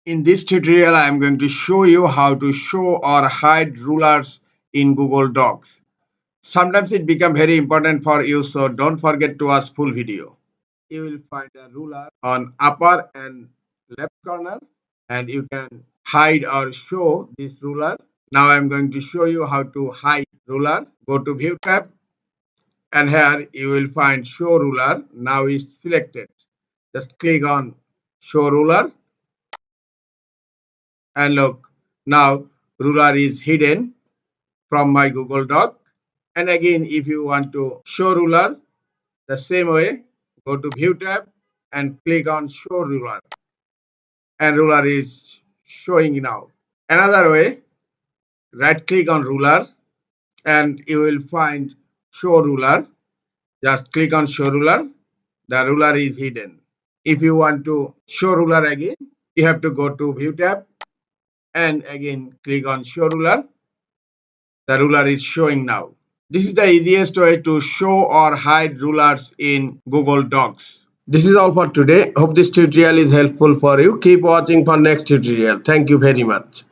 In this tutorial, I am going to show you how to show or hide rulers in Google Docs. Sometimes it becomes very important for you, so don't forget to watch full video. You will find a ruler on upper and left corner, and you can hide or show this ruler. Now I am going to show you how to hide ruler. Go to View tab, and here you will find Show Ruler. Now it's selected. Just click on Show Ruler, and look, now ruler is hidden from my Google Doc. And again, if you want to show ruler the same way, go to View tab and click on Show Ruler, and ruler is showing now. Another way, right click on ruler and you will find Show Ruler. Just click on Show Ruler. The ruler is hidden. If you want to show ruler again, you have to go to View tab and again click on Show Ruler. The ruler is showing now. This is the easiest way to show or hide rulers in Google Docs. This is all for today. Hope this tutorial is helpful for you. Keep watching for next tutorial. Thank you very much.